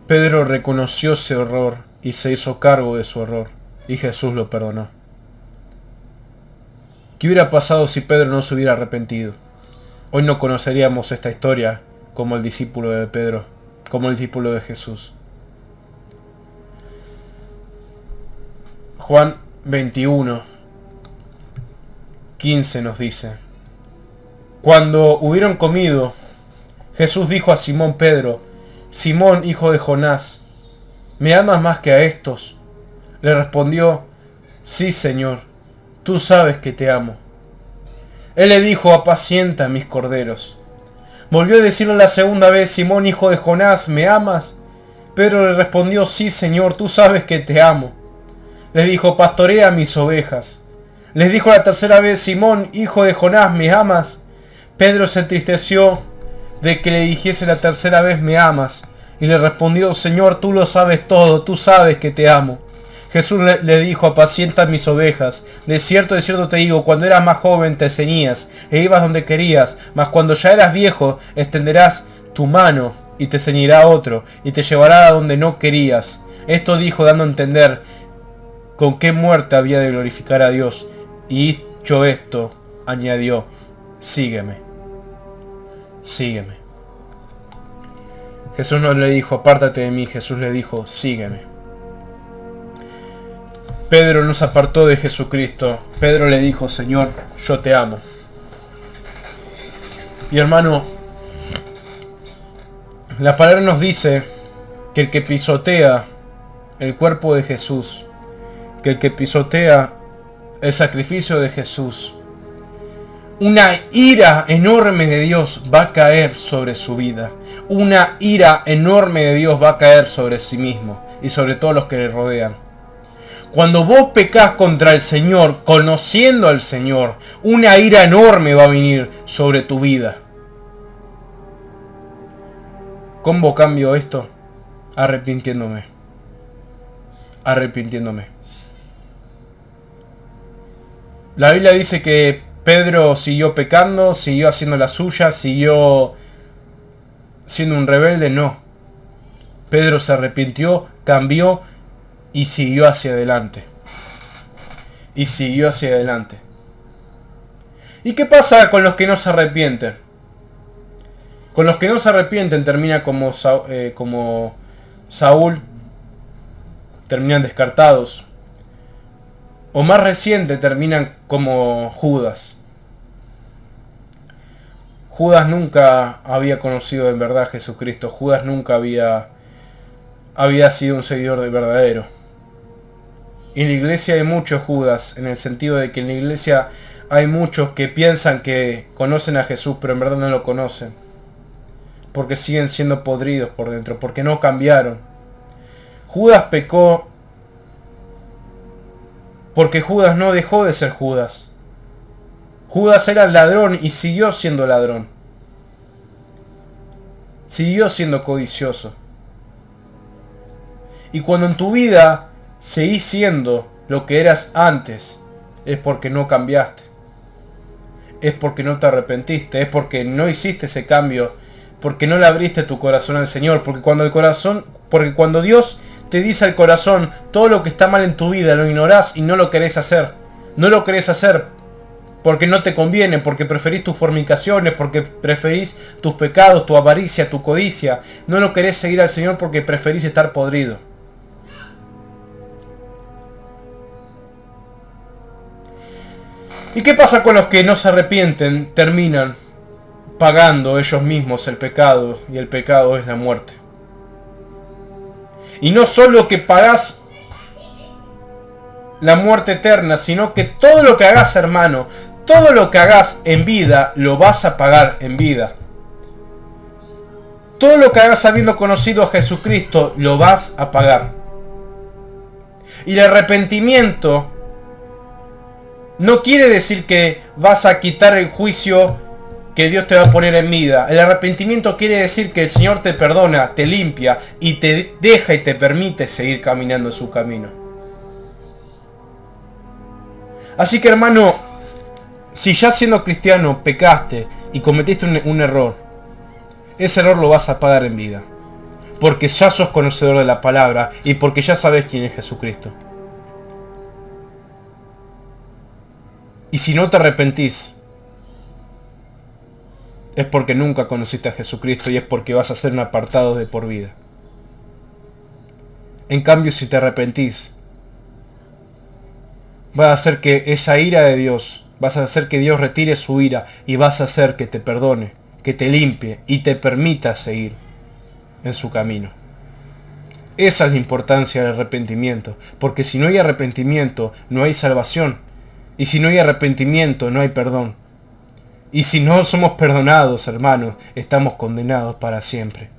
Pedro reconoció ese error y se hizo cargo de su error y Jesús lo perdonó. ¿Qué hubiera pasado si Pedro no se hubiera arrepentido? Hoy no conoceríamos esta historia como el discípulo de Pedro, como el discípulo de Jesús. Juan 21, 15 nos dice: Cuando hubieron comido, Jesús dijo a Simón Pedro: Simón, hijo de Jonás, ¿me amas más que a estos? Le respondió: Sí, Señor, tú sabes que te amo. Él le dijo: Apacienta mis corderos. Volvió a decirle la segunda vez: Simón, hijo de Jonás, ¿me amas? Pedro le respondió: Sí, Señor, tú sabes que te amo. Le dijo: Pastorea mis ovejas. Les dijo la tercera vez: Simón, hijo de Jonás, ¿me amas? Pedro se entristeció de que le dijese la tercera vez: ¿me amas? Y le respondió: Señor, tú lo sabes todo, tú sabes que te amo. Jesús le dijo: Apacienta mis ovejas. De cierto te digo, cuando eras más joven te ceñías e ibas donde querías, mas cuando ya eras viejo extenderás tu mano y te ceñirá otro y te llevará a donde no querías. Esto dijo dando a entender con qué muerte había de glorificar a Dios. Y dicho esto, añadió: sígueme, sígueme. Jesús no le dijo: apártate de mí. Jesús le dijo: sígueme. Pedro no se apartó de Jesucristo. Pedro le dijo: Señor, yo te amo. Y hermano, la palabra nos dice que el que pisotea el cuerpo de Jesús, que el que pisotea el sacrificio de Jesús, una ira enorme de Dios va a caer sobre su vida. Una ira enorme de Dios va a caer sobre sí mismo y sobre todos los que le rodean. Cuando vos pecás contra el Señor, conociendo al Señor, una ira enorme va a venir sobre tu vida. ¿Cómo cambio esto? Arrepintiéndome. Arrepintiéndome. La Biblia dice que Pedro siguió pecando, siguió haciendo la suya, siguió siendo un rebelde. No. Pedro se arrepintió, cambió y siguió hacia adelante. Y siguió hacia adelante. ¿Y qué pasa con los que no se arrepienten? Con los que no se arrepienten termina como Saúl. Terminan descartados. O más reciente terminan como Judas. Judas nunca había conocido en verdad a Jesucristo. Judas nunca había sido un seguidor de verdadero. En la iglesia hay muchos Judas, en el sentido de que en la iglesia hay muchos que piensan que conocen a Jesús, pero en verdad no lo conocen. Porque siguen siendo podridos por dentro, porque no cambiaron. Judas pecó porque Judas no dejó de ser Judas. Judas era ladrón y siguió siendo ladrón. Siguió siendo codicioso. Y cuando en tu vida seguís siendo lo que eras antes, es porque no cambiaste. Es porque no te arrepentiste. Es porque no hiciste ese cambio. Porque no le abriste tu corazón al Señor. Porque cuando Dios te dice al corazón todo lo que está mal en tu vida, lo ignorás y no lo querés hacer. No lo querés hacer porque no te conviene, porque preferís tus fornicaciones, porque preferís tus pecados, tu avaricia, tu codicia. No lo querés seguir al Señor porque preferís estar podrido. ¿Y qué pasa con los que no se arrepienten? Terminan pagando ellos mismos el pecado, y el pecado es la muerte. Y no solo que pagás la muerte eterna, sino que todo lo que hagas, hermano, todo lo que hagas en vida, lo vas a pagar en vida. Todo lo que hagas habiendo conocido a Jesucristo, lo vas a pagar. Y el arrepentimiento no quiere decir que vas a quitar el juicio que Dios te va a poner en vida. El arrepentimiento quiere decir que el Señor te perdona, te limpia y te deja y te permite seguir caminando en su camino. Así que, hermano, si ya siendo cristiano pecaste y cometiste un error, ese error lo vas a pagar en vida. Porque ya sos conocedor de la palabra y porque ya sabes quién es Jesucristo. Y si no te arrepentís, es porque nunca conociste a Jesucristo y es porque vas a ser un apartado de por vida. En cambio, si te arrepentís, vas a hacer que esa ira de Dios, vas a hacer que Dios retire su ira y vas a hacer que te perdone, que te limpie y te permita seguir en su camino. Esa es la importancia del arrepentimiento, porque si no hay arrepentimiento, no hay salvación. Y si no hay arrepentimiento, no hay perdón. Y si no somos perdonados, hermanos, estamos condenados para siempre.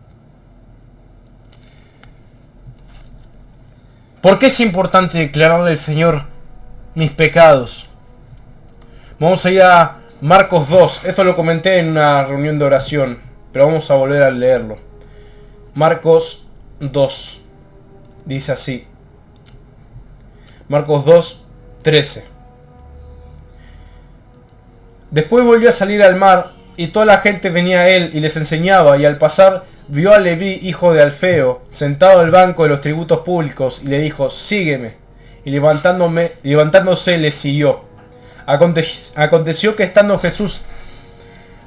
¿Por qué es importante declararle al Señor mis pecados? Vamos a ir a Marcos 2. Esto lo comenté en una reunión de oración, pero vamos a volver a leerlo. Marcos 2. Dice así. Marcos 2, 13. Después volvió a salir al mar, y toda la gente venía a él y les enseñaba, y al pasar vio a Leví, hijo de Alfeo, sentado al banco de los tributos públicos, y le dijo, sígueme. Y levantándose le siguió. Aconteció que estando Jesús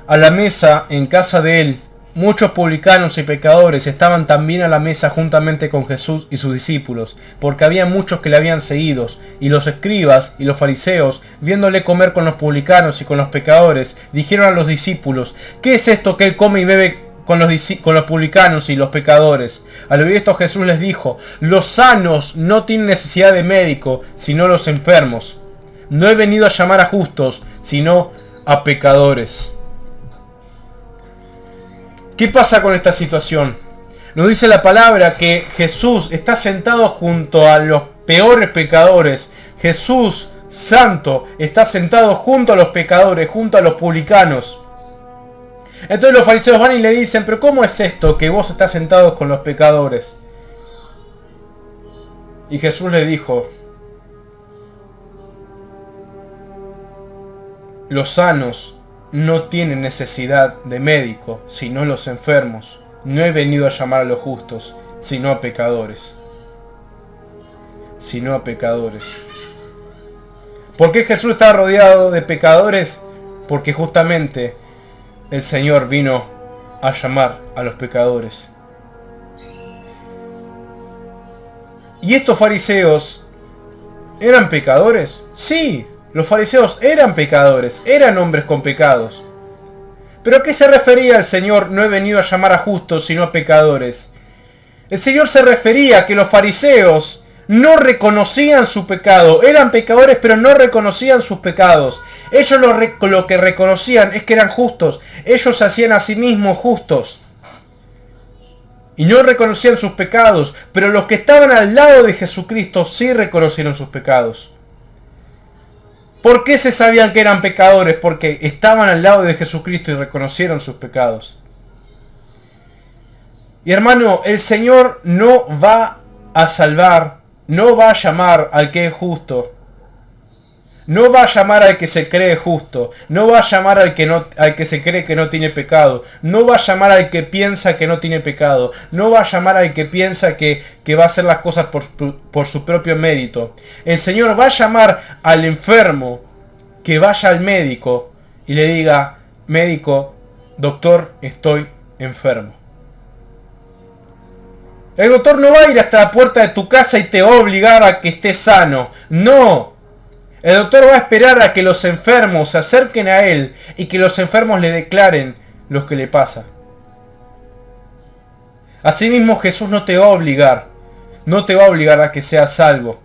a la mesa en casa de él, muchos publicanos y pecadores estaban también a la mesa juntamente con Jesús y sus discípulos, porque había muchos que le habían seguido, y los escribas y los fariseos, viéndole comer con los publicanos y con los pecadores, dijeron a los discípulos, ¿qué es esto que él come y bebe con los publicanos y los pecadores? Al oír esto Jesús les dijo, los sanos no tienen necesidad de médico, sino los enfermos. No he venido a llamar a justos, sino a pecadores. ¿Qué pasa con esta situación? Nos dice la palabra que Jesús está sentado junto a los peores pecadores. Jesús, santo, está sentado junto a los pecadores, junto a los publicanos. Entonces los fariseos van y le dicen, pero ¿cómo es esto que vos estás sentado con los pecadores? Y Jesús le dijo, los sanos no tienen necesidad de médico, sino los enfermos. No he venido a llamar a los justos, sino a pecadores. Sino a pecadores. ¿Por qué Jesús estaba rodeado de pecadores? Porque justamente el Señor vino a llamar a los pecadores. ¿Y estos fariseos eran pecadores? Sí. Los fariseos eran pecadores, eran hombres con pecados. ¿Pero a qué se refería el Señor? No he venido a llamar a justos, sino a pecadores. El Señor se refería a que los fariseos no reconocían su pecado. Eran pecadores, pero no reconocían sus pecados. Ellos lo que reconocían es que eran justos. Ellos se hacían a sí mismos justos. Y no reconocían sus pecados. Pero los que estaban al lado de Jesucristo sí reconocieron sus pecados. ¿Por qué se sabían que eran pecadores? Porque estaban al lado de Jesucristo y reconocieron sus pecados. Y hermano, el Señor no va a salvar, no va a llamar al que es justo. No va a llamar al que se cree justo. No va a llamar al que se cree que no tiene pecado. No va a llamar al que piensa que no tiene pecado. No va a llamar al que piensa que va a hacer las cosas por su propio mérito. El Señor va a llamar al enfermo que vaya al médico y le diga, médico, doctor, estoy enfermo. El doctor no va a ir hasta la puerta de tu casa y te va a obligar a que estés sano. No. El doctor va a esperar a que los enfermos se acerquen a él y que los enfermos le declaren lo que le pasa. Asimismo, Jesús no te va a obligar. No te va a obligar a que seas salvo.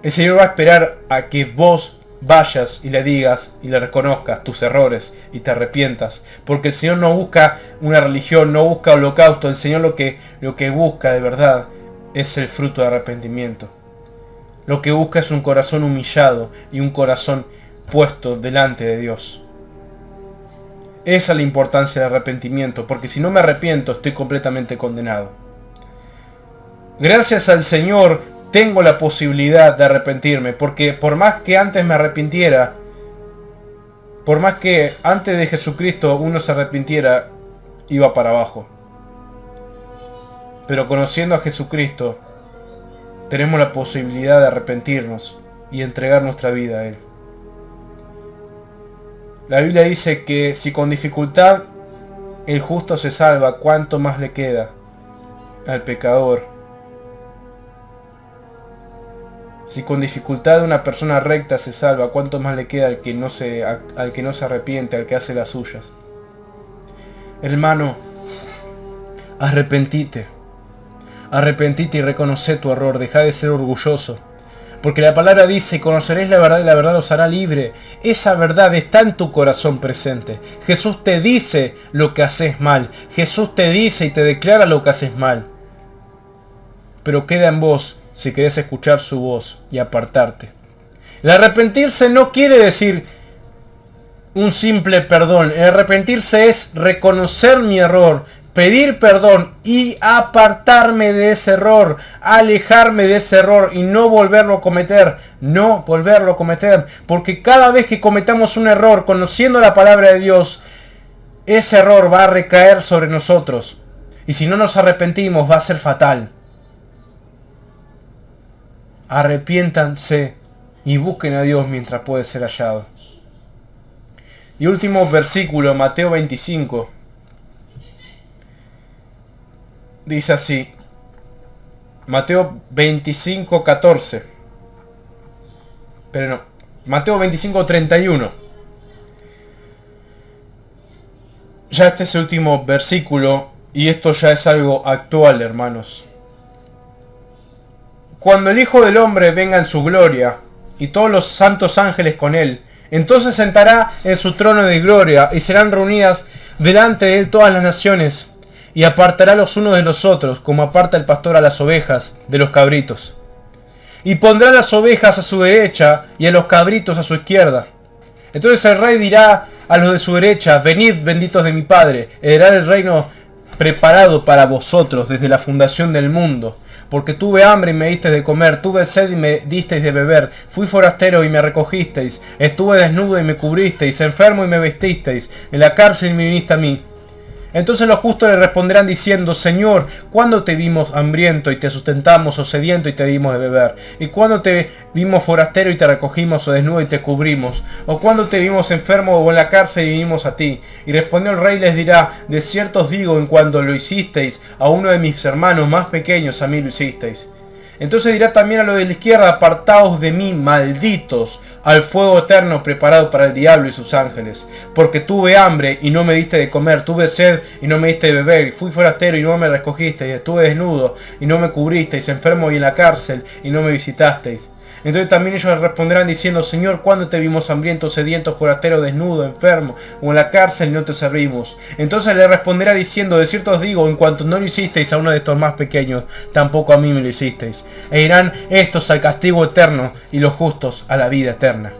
El Señor va a esperar a que vos vayas y le digas y le reconozcas tus errores y te arrepientas. Porque el Señor no busca una religión, no busca holocausto. El Señor lo que busca de verdad es el fruto de arrepentimiento. Lo que busca es un corazón humillado y un corazón puesto delante de Dios. Esa es la importancia del arrepentimiento, porque si no me arrepiento estoy completamente condenado. Gracias al Señor tengo la posibilidad de arrepentirme, porque por más que antes me arrepintiera, por más que antes de Jesucristo uno se arrepintiera, iba para abajo. Pero conociendo a Jesucristo, tenemos la posibilidad de arrepentirnos y entregar nuestra vida a Él. La Biblia dice que si con dificultad el justo se salva, ¿cuánto más le queda al pecador? Si con dificultad una persona recta se salva, ¿cuánto más le queda al que no se arrepiente, al que hace las suyas? Hermano, arrepentite. Arrepentite y reconoce tu error. Deja de ser orgulloso. Porque la palabra dice, conoceréis la verdad y la verdad os hará libre. Esa verdad está en tu corazón presente. Jesús te dice lo que haces mal. Jesús te dice y te declara lo que haces mal. Pero queda en vos si querés escuchar su voz y apartarte. El arrepentirse no quiere decir un simple perdón. El arrepentirse es reconocer mi error, pedir perdón y apartarme de ese error, alejarme de ese error y no volverlo a cometer, no volverlo a cometer, porque cada vez que cometamos un error conociendo la palabra de Dios, ese error va a recaer sobre nosotros y si no nos arrepentimos va a ser fatal. Arrepiéntanse y busquen a Dios mientras puede ser hallado. Y último versículo, Mateo 25. Dice así. Mateo 25, 14. Pero no. Mateo 25, 31. Ya este es el último versículo. Y esto ya es algo actual, hermanos. Cuando el Hijo del Hombre venga en su gloria, y todos los santos ángeles con él, entonces sentará en su trono de gloria, y serán reunidas delante de él todas las naciones, y apartará los unos de los otros, como aparta el pastor a las ovejas de los cabritos. Y pondrá las ovejas a su derecha, y a los cabritos a su izquierda. Entonces el rey dirá a los de su derecha, venid benditos de mi Padre, heredad el reino preparado para vosotros desde la fundación del mundo. Porque tuve hambre y me disteis de comer, tuve sed y me disteis de beber, fui forastero y me recogisteis, estuve desnudo y me cubristeis, enfermo y me vestisteis, en la cárcel y me viniste a mí. Entonces los justos le responderán diciendo, Señor, ¿cuándo te vimos hambriento y te sustentamos, o sediento y te dimos de beber? ¿Y cuándo te vimos forastero y te recogimos, o desnudo y te cubrimos? ¿O cuándo te vimos enfermo o en la cárcel y vinimos a ti? Y respondió el rey y les dirá, de cierto os digo, en cuanto lo hicisteis a uno de mis hermanos más pequeños, a mí lo hicisteis. Entonces dirá también a los de la izquierda, apartaos de mí, malditos, al fuego eterno preparado para el diablo y sus ángeles. Porque tuve hambre y no me diste de comer, tuve sed y no me diste de beber, fui forastero y no me recogisteis, estuve desnudo y no me cubristeis, enfermo y en la cárcel y no me visitasteis. Entonces también ellos responderán diciendo, Señor, ¿cuándo te vimos hambriento, sediento, forastero, desnudo, enfermo, o en la cárcel y no te servimos? Entonces le responderá diciendo, de cierto os digo, en cuanto no lo hicisteis a uno de estos más pequeños, tampoco a mí me lo hicisteis. E irán estos al castigo eterno y los justos a la vida eterna.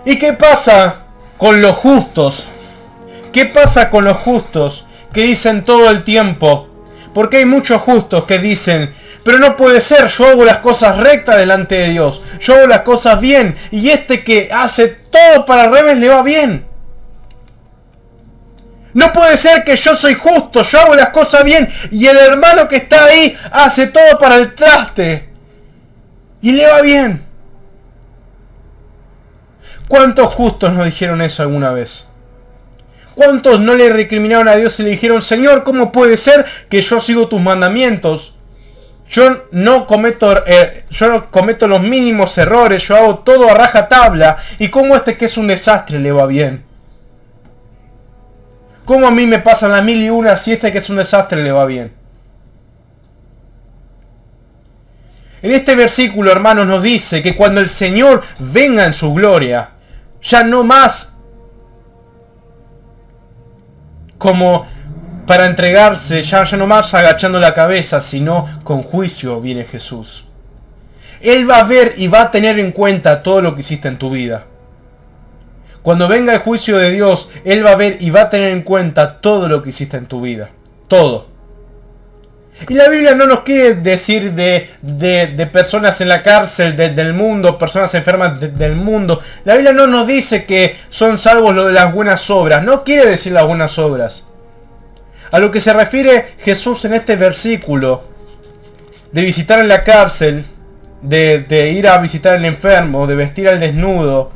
¿Y qué pasa con los justos? ¿Qué pasa con los justos que dicen todo el tiempo? Porque hay muchos justos que dicen, pero no puede ser, yo hago las cosas rectas delante de Dios, yo hago las cosas bien, y este que hace todo para el revés le va bien. No puede ser que yo soy justo, yo hago las cosas bien, y el hermano que está ahí hace todo para el traste, y le va bien. ¿Cuántos justos nos dijeron eso alguna vez? ¿Cuántos no le recriminaron a Dios y le dijeron, Señor, ¿cómo puede ser que yo sigo tus mandamientos? Yo no cometo los mínimos errores, yo hago todo a rajatabla, y cómo este que es un desastre le va bien. ¿Cómo a mí me pasan las 1001 si este que es un desastre le va bien? En este versículo, hermanos, nos dice que cuando el Señor venga en su gloria, ya no más como para entregarse, ya no más agachando la cabeza, sino con juicio viene Jesús. Él va a ver y va a tener en cuenta todo lo que hiciste en tu vida. Cuando venga el juicio de Dios, Él va a ver y va a tener en cuenta todo lo que hiciste en tu vida. Todo. Y la Biblia no nos quiere decir de personas en la cárcel del mundo, personas enfermas del mundo. La Biblia no nos dice que son salvos lo de las buenas obras. No quiere decir las buenas obras. A lo que se refiere Jesús en este versículo, de visitar en la cárcel, de ir a visitar al enfermo, de vestir al desnudo.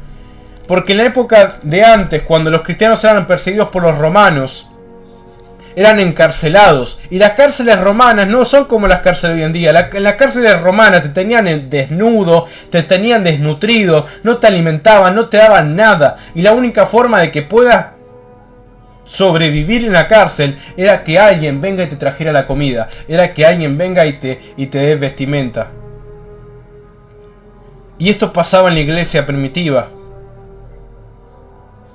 Porque en la época de antes, cuando los cristianos eran perseguidos por los romanos, eran encarcelados. Y las cárceles romanas no son como las cárceles de hoy en día. En las cárceles romanas te tenían desnudo, te tenían desnutrido, no te alimentaban, no te daban nada. Y la única forma de que puedas sobrevivir en la cárcel era que alguien venga y te trajera la comida. Era que alguien venga y te dé vestimenta. Y esto pasaba en la iglesia primitiva.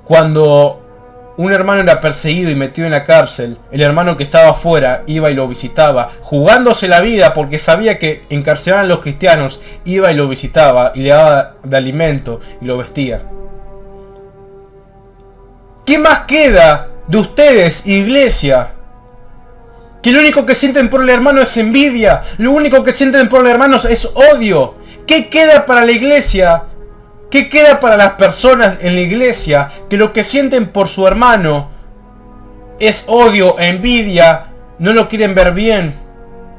Cuando un hermano era perseguido y metido en la cárcel, el hermano que estaba afuera iba y lo visitaba, jugándose la vida porque sabía que encarcelaban a los cristianos, iba y lo visitaba y le daba de alimento y lo vestía. ¿Qué más queda de ustedes, iglesia? Que lo único que sienten por el hermano es envidia, lo único que sienten por el hermano es odio. ¿Qué queda para la iglesia? ¿Qué queda para las personas en la iglesia que lo que sienten por su hermano es odio, envidia, no lo quieren ver bien?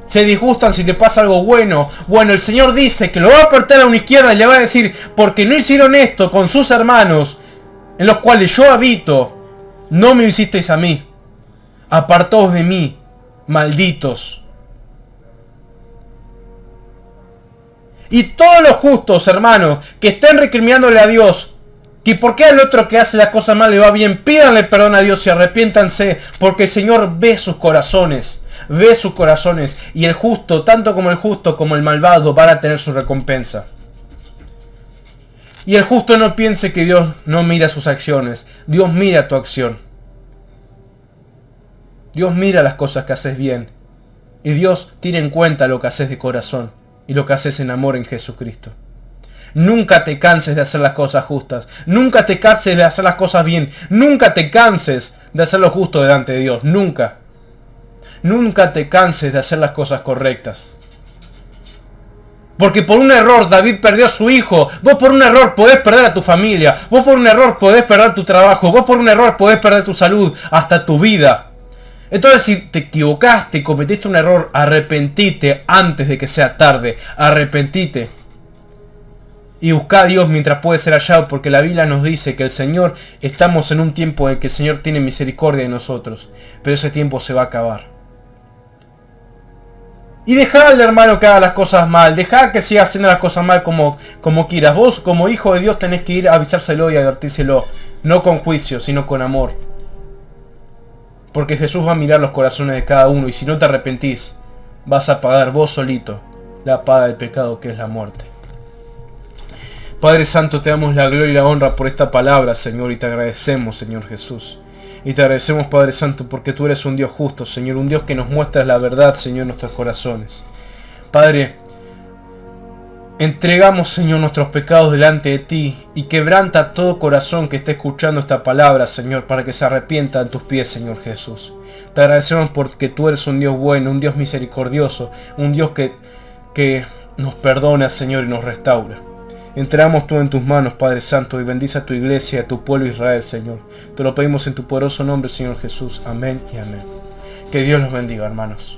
Se disgustan si le pasa algo bueno. Bueno, el Señor dice que lo va a apartar a una izquierda y le va a decir, porque no hicieron esto con sus hermanos, en los cuales yo habito, no me hicisteis a mí. Apartaos de mí, malditos. Y todos los justos, hermanos, que estén recriminándole a Dios, que por qué al otro que hace las cosas mal le va bien, pídanle perdón a Dios y arrepiéntanse, porque el Señor ve sus corazones, y el justo, tanto como el justo como el malvado, van a tener su recompensa. Y el justo no piense que Dios no mira sus acciones, Dios mira tu acción. Dios mira las cosas que haces bien, y Dios tiene en cuenta lo que haces de corazón. Y lo que haces en amor en Jesucristo. Nunca te canses de hacer las cosas justas. Nunca te canses de hacer las cosas bien. Nunca te canses de hacer lo justo delante de Dios. Nunca. Nunca te canses de hacer las cosas correctas. Porque por un error David perdió a su hijo. Vos por un error podés perder a tu familia. Vos por un error podés perder tu trabajo. Vos por un error podés perder tu salud. Hasta tu vida. Entonces si te equivocaste y cometiste un error, arrepentite antes de que sea tarde. Arrepentite. Y busca a Dios mientras puede ser hallado, porque la Biblia nos dice que el Señor, estamos en un tiempo en que el Señor tiene misericordia de nosotros. Pero ese tiempo se va a acabar. Y dejá al hermano que haga las cosas mal. Dejá que siga haciendo las cosas mal como quieras. Vos como hijo de Dios tenés que ir a avisárselo y advertírselo. No con juicio, sino con amor. Porque Jesús va a mirar los corazones de cada uno y si no te arrepentís, vas a pagar vos solito la paga del pecado que es la muerte. Padre Santo, te damos la gloria y la honra por esta palabra, Señor, y te agradecemos, Señor Jesús. Y te agradecemos, Padre Santo, porque tú eres un Dios justo, Señor, un Dios que nos muestra la verdad, Señor, en nuestros corazones. Padre, entregamos, Señor, nuestros pecados delante de ti y quebranta todo corazón que esté escuchando esta palabra, Señor, para que se arrepienta en tus pies, Señor Jesús. Te agradecemos porque tú eres un Dios bueno, un Dios misericordioso, un Dios que nos perdona, Señor, y nos restaura. Entregamos todo en tus manos, Padre Santo, y bendice a tu iglesia y a tu pueblo Israel, Señor. Te lo pedimos en tu poderoso nombre, Señor Jesús. Amén y amén. Que Dios los bendiga, hermanos.